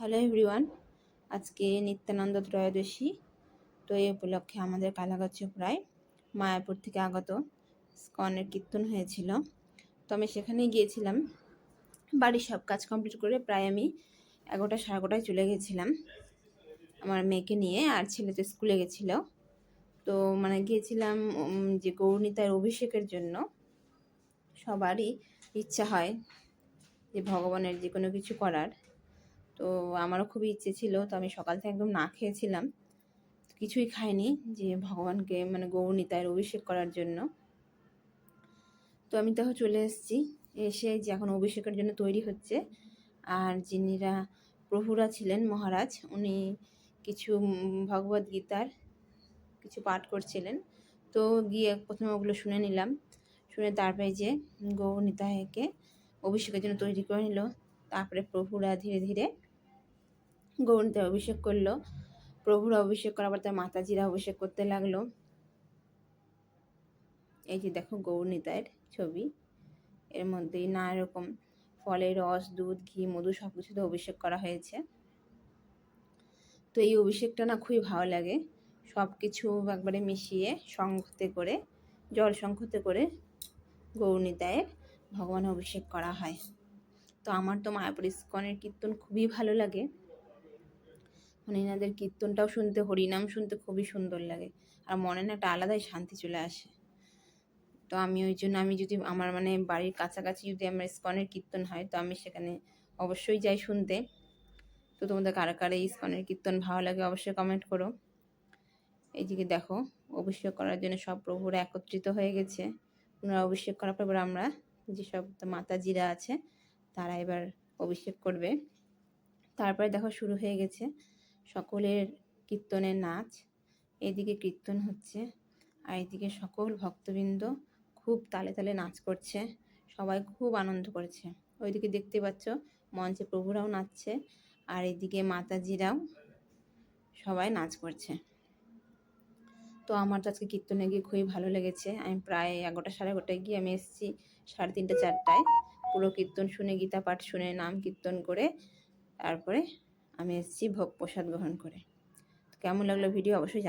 Hello everyone, আজকে নিত্যানন্দ ত্রয়োদশী। তো এই উপলক্ষে আমাদের কালাগাছ চোপড়ায় মায়াপুর থেকে আগত ইস্কনের কীর্তন হয়েছিল। তো আমি সেখানেই গিয়েছিলাম। বাড়ির সব কাজ কমপ্লিট করে প্রায় আমি 11টা সাড়ে 11টায় চলে গেছিলাম আমার মেয়েকে নিয়ে, আর ছেলে তো স্কুলে গেছিলো। তো গিয়েছিলাম যে গৌরনীতার অভিষেকের জন্য। সবারই ইচ্ছা হয় যে ভগবানের যে কোনো কিছু করার। তো আমারও খুবই ইচ্ছে ছিল। তো আমি সকাল থেকে একদম না খেয়েছিলাম, কিছুই খাইনি, যে ভগবানকে গৌরনীতায়ের অভিষেক করার জন্য। তো আমি তখন চলে এসেছি, এসে যে এখন অভিষেকের জন্য তৈরি হচ্ছে। আর যিনিরা প্রভুরা ছিলেন মহারাজ, উনি কিছু ভগবদ গীতার কিছু পাঠ করছিলেন। তো গিয়ে প্রথমে ওগুলো শুনে নিলাম, শুনে তারপরে যে গৌরনীতায়কে অভিষেকের জন্য তৈরি করে নিল। তারপরে প্রভুরা ধীরে ধীরে গৌরনীতায় অভিষেক করলো। প্রভুরা অভিষেক করার পর তার মাতাজিরা অভিষেক করতে লাগলো। এই যে দেখো গৌরনীতায়ের ছবি, এর মধ্যেই নানা রকম ফলের রস, দুধ, ঘি, মধু সব কিছুতে অভিষেক করা হয়েছে। তো এই অভিষেকটা না খুবই ভালো লাগে। সব কিছু একবারে মিশিয়ে শঙ্খতে করে, জল শঙ্খতে করে গৌরনীতায়ের ভগবানের অভিষেক করা হয়। তো আমার তো মায়াপুর ইস্কনের কীর্তন খুবই ভালো লাগে। এনাদের কীর্তনটাও শুনতে, হরিনাম শুনতে খুবই সুন্দর লাগে, আর মনে না একটা আলাদাই শান্তি চলে আসে। তো আমি ওই জন্য, আমি যদি আমার বাড়ির কাছাকাছি যদি আমার ইস্কনের কীর্তন হয়, তো আমি সেখানে অবশ্যই যাই শুনতে। তো তোমাদের কারা কারা ইস্কনের কীর্তন ভালো লাগে অবশ্যই কমেন্ট করো। এইদিকে দেখো অভিষেক করার জন্য সব প্রভুরা একত্রিত হয়ে গেছে। ওনারা অভিষেক করার পর আমরা যেসব মাতাজিরা আছে তারা এবার অভিষেক করবে। তারপরে দেখো শুরু হয়ে গেছে সকলের কীর্তনের নাচ। এদিকে কীর্তন হচ্ছে, আর এদিকে সকল ভক্তবৃন্দ খুব তালে তালে নাচ করছে, সবাই খুব আনন্দ করছে। ওইদিকে দেখতে পাচ্ছ মঞ্চে প্রভুরাও নাচছে, আর এদিকে মাতাজিরাও সবাই নাচ করছে। তো আমার তো আজকে কীর্তনে গিয়ে খুবই ভালো লেগেছে। আমি প্রায় 11টা সাড়ে 11টায় গিয়ে আমি এসেছি 3:30 4টায়। পুরো কীর্তন শুনে, গীতা পাঠ শুনে, নাম কীর্তন করে তারপরে আমি এসেছি ভোগ প্রসাদ গ্রহণ করে। তো কেমন লাগলো ভিডিও অবশ্যই